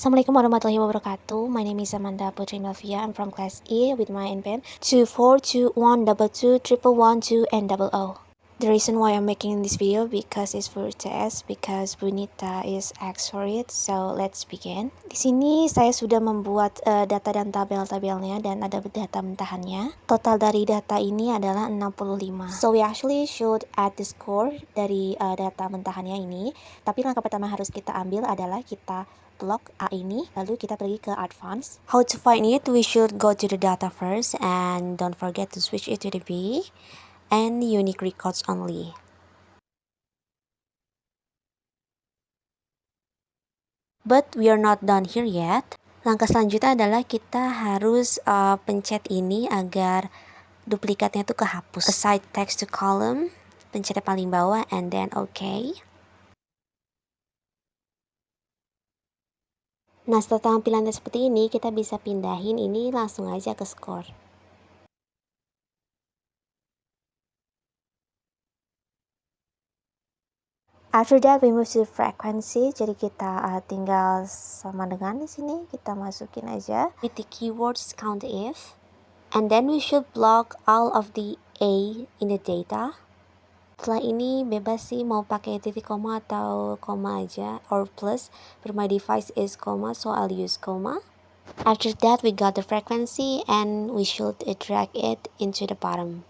Assalamualaikum warahmatullahi wabarakatuh. My name is Amanda Putri Novia. I'm from class E with my NPN 2421221112 and 00. The reason why I'm making this video because it's for test because Bunita is asked for it. So let's begin. Di sini saya sudah membuat data dan tabel-tabelnya dan ada data mentahannya. Total dari data ini adalah 65. So we actually should add the score dari data mentahannya ini. Tapi langkah pertama harus kita ambil adalah kita blok A ini, lalu kita pergi ke advance. How to find it? We should go to the data first and don't forget to switch it to the B and unique records only. But we are not done here yet. Langkah selanjutnya adalah kita harus pencet ini agar duplikatnya tuh kehapus. Assign text to column, pencet yang paling bawah and then OK. Nah, setelah tampilannya seperti ini, kita bisa pindahin ini langsung aja ke score. After that, we move to frequency. Jadi kita tinggal sama dengan di sini, kita masukin aja with the keywords count if. And then we should block all of the A in the data. Setelah ini bebas sih mau pakai titik koma atau koma aja or plus, but my device is koma so I'll use koma. After that we got the frequency and we should drag it into the bottom.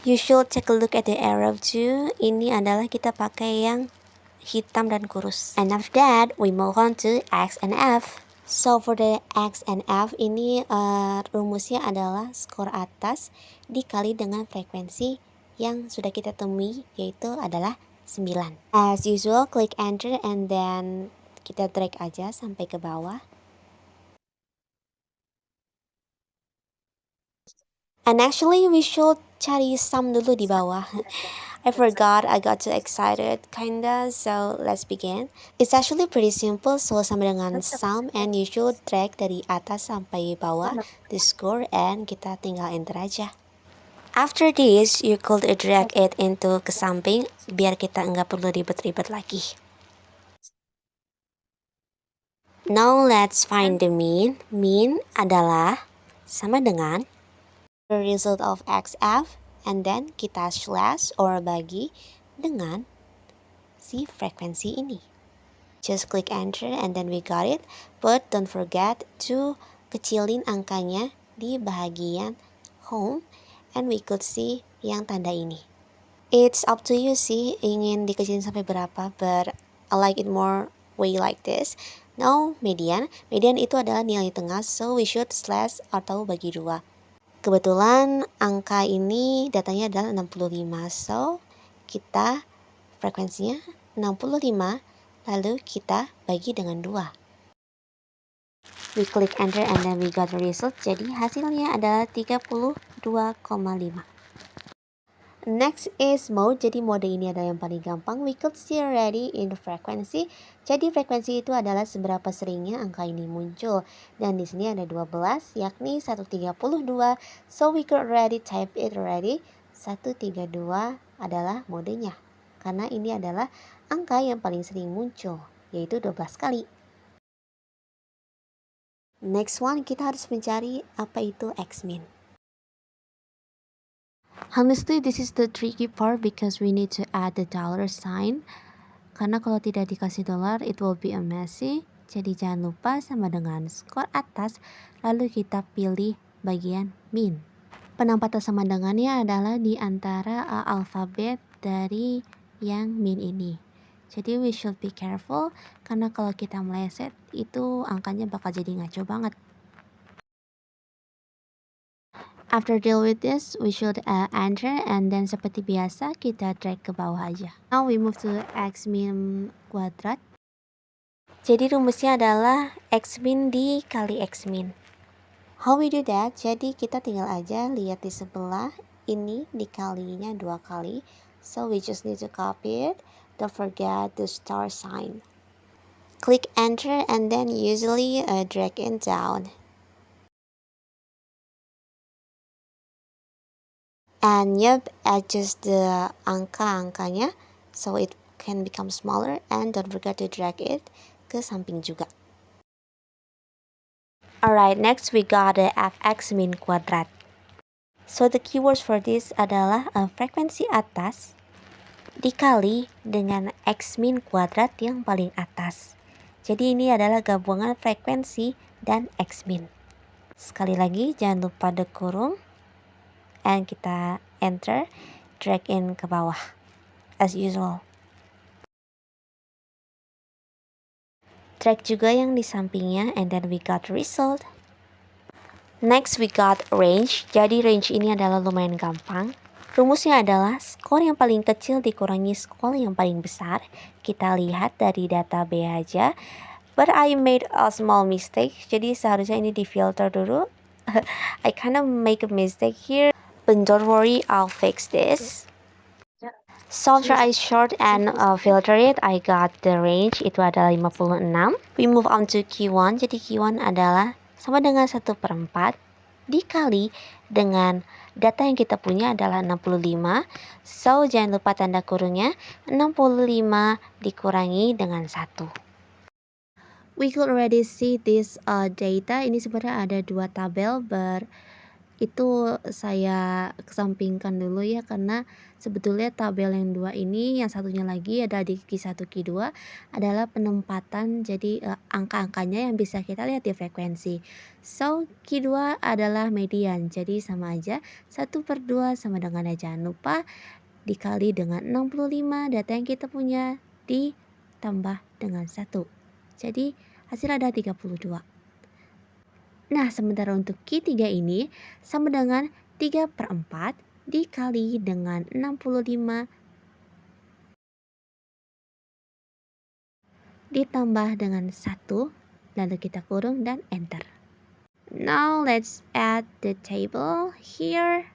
You should take a look at the arrow too. Ini adalah kita pakai yang hitam dan kurus. And after that we move on to X and F. So for the X and F ini rumusnya adalah skor atas dikali dengan frekuensi yang sudah kita temui, yaitu adalah 9. As usual, klik enter and then kita drag aja sampai ke bawah. And actually we should cari sum dulu di bawah. I forgot, I got too excited kinda, so let's begin. It's actually pretty simple, so sama dengan sum and you should drag dari atas sampai bawah the score and kita tinggal enter aja. After this, you could drag it into ke samping biar kita nggak perlu ribet-ribet lagi. Now let's find the mean. Mean adalah sama dengan the result of XF and then kita slash or bagi dengan si frekuensi ini. Just click enter and then we got it. But don't forget to kecilin angkanya di bagian home and we could see yang tanda ini. It's up to you sih ingin dikecilin sampai berapa, but I like it more way like this. Now median. Median itu adalah nilai tengah, so we should slash atau bagi 2. Kebetulan angka ini datanya adalah 65, so kita frekuensinya 65 lalu kita bagi dengan 2. We click enter and then we got the result. Jadi hasilnya adalah 32,5. Next is mode. Jadi mode ini adalah yang paling gampang. We could see already in the frequency. Jadi frekuensi itu adalah seberapa seringnya angka ini muncul. Dan di sini ada 12 yakni 132. So we could already type it already. 132 adalah modenya. Karena ini adalah angka yang paling sering muncul, yaitu 12 kali. Next one, kita harus mencari apa itu X-min. Honestly, this is the tricky part because we need to add the dollar sign. Karena kalau tidak dikasih dolar, it will be a messy. Jadi jangan lupa sama dengan skor atas, lalu kita pilih bagian min. Penempatan sama dengannya adalah di antara alfabet dari yang min ini. Jadi we should be careful, karena kalau kita meleset, itu angkanya bakal jadi ngaco banget. After deal with this, we should enter and then seperti biasa kita drag ke bawah aja. Now we move to X min kuadrat. Jadi rumusnya adalah X min dikali X min. How we do that? Jadi kita tinggal aja lihat di sebelah ini dikalinya 2 kali. So we just need to copy it. Don't forget the star sign. Click enter and then usually drag it down. And yep, adjust the angka-angkanya so it can become smaller and don't forget to drag it ke samping juga. Alright, next we got the fx min kuadrat. So the keywords for this adalah frekuensi atas dikali dengan x min kuadrat yang paling atas. Jadi ini adalah gabungan frekuensi dan x min. Sekali lagi jangan lupa kurung and kita enter, drag in ke bawah as usual. Drag juga yang di sampingnya and then we got result. Next we got range. Jadi range ini adalah lumayan gampang. Rumusnya adalah skor yang paling kecil dikurangi skor yang paling besar. Kita lihat dari data B aja. But I made a small mistake. Jadi seharusnya ini di filter dulu. I kind of make a mistake here. But don't worry, I'll fix this. So after I short and filter it, I got the range. Itu adalah 56. We move on to Q1. Jadi Q1 adalah sama dengan 1/4 dikali dengan data yang kita punya adalah 65. So jangan lupa tanda kurungnya, 65 dikurangi dengan 1. We could already see this data. Ini sebenarnya ada 2 tabel, itu saya kesampingkan dulu ya, karena sebetulnya tabel yang 2 ini, yang satunya lagi ada di Q1 Q2 adalah penempatan, jadi angka-angkanya yang bisa kita lihat di frekuensi. So Q2 adalah median, jadi sama aja 1/2 sama dengan, jangan lupa dikali dengan 65 data yang kita punya ditambah dengan 1, jadi hasil ada 32. Nah, sementara untuk Q3 ini sama dengan 3/4 dikali dengan 65 ditambah dengan 1, lalu kita kurung dan enter. Now let's add the table here.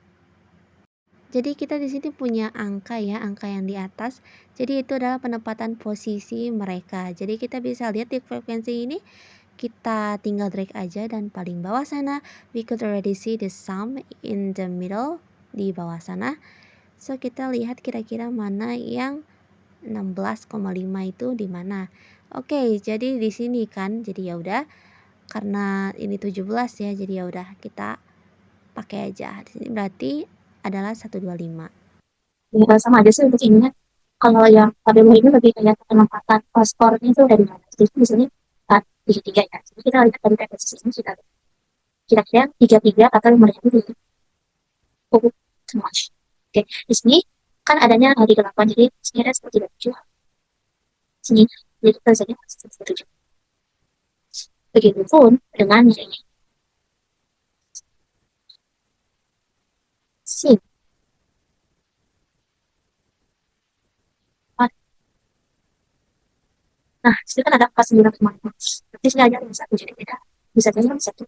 Jadi kita di sini punya angka ya, angka yang di atas. Jadi itu adalah penempatan posisi mereka. Jadi kita bisa lihat di frekuensi ini, kita tinggal drag aja dan paling bawah sana we could already see the sum in the middle di bawah sana. So kita lihat kira-kira mana yang 16,5 itu di mana. Oke, jadi di sini kan. Jadi ya udah, karena ini 17 ya, jadi ya udah kita pakai aja. Di sini berarti adalah 125. Ya, sama aja sih untuk ininya. Kalau yang tabel ini lebih kayak penempatan skornya itu dari mana. Jadi misalnya 33 ya. Jadi kita lihat dari frekuensi ini kita kira-kira 33 atau 5.000 itu cukup too much. Oke, di sini kan adanya 38, jadi sini ada 37. Sini, jadi kita bisa lihat 37. Begitupun dengan ini. Sini. Nah, disitu kan ada pas 9,5. Berarti sini aja ada 1, jadi beda. Bisa jadi 1.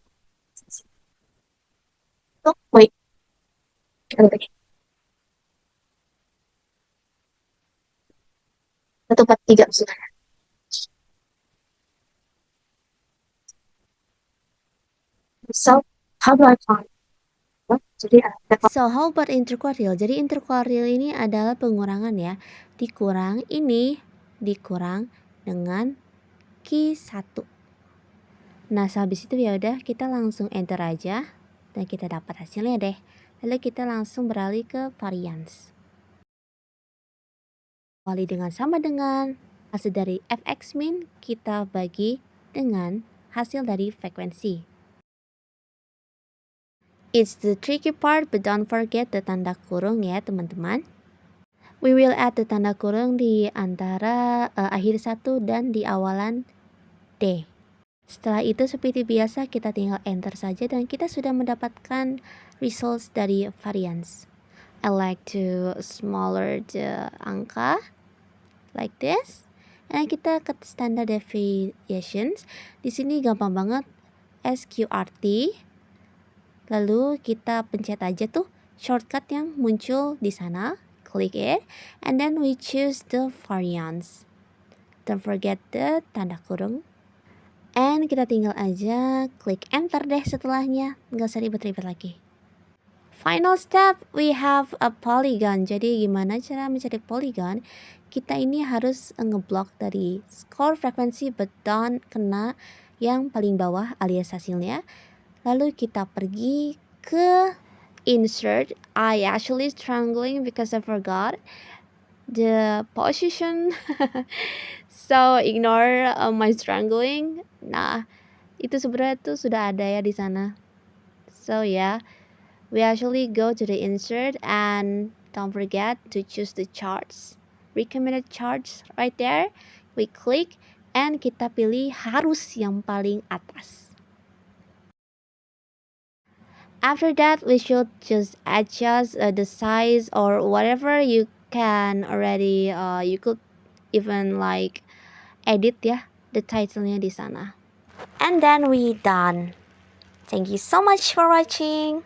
Oh, wait. Kita lihat lagi. 143 maksudnya. So, how do I find? So how about interquartile? Jadi interquartile ini adalah pengurangan ya. Dikurang ini dikurang dengan Q1. Nah, sehabis itu ya udah kita langsung enter aja dan kita dapat hasilnya deh. Lalu kita langsung beralih ke variance. Kali dengan sama dengan hasil dari fx min kita bagi dengan hasil dari frekuensi. It's the tricky part, but don't forget the tanda kurung ya teman-teman. We will add the tanda kurung di antara akhir 1 dan di awalan D. Setelah itu seperti biasa kita tinggal enter saja dan kita sudah mendapatkan results dari variance. I like to smaller the angka like this. Dan kita ke standard deviations. Di sini gampang banget, SQRT. Lalu kita pencet aja tuh shortcut yang muncul di sana, click it, and then we choose the variance. Don't forget the tanda kurung. And kita tinggal aja klik enter deh setelahnya, nggak usah ribet-ribet lagi. Final step, we have a polygon. Jadi gimana cara mencari polygon? Kita ini harus ngeblok dari score frekuensi, but don't kena yang paling bawah alias hasilnya. Lalu kita pergi ke insert. I actually struggling because I forgot the position. So ignore my struggling. Nah, itu sebenarnya tuh sudah ada ya di sana. So yeah, we actually go to the insert and don't forget to choose the charts, recommended charts right there. We click and kita pilih harus yang paling atas. After that, we should just adjust the size or whatever you can already. You could even like edit ya the title-nya di sana. And then we done. Thank you so much for watching.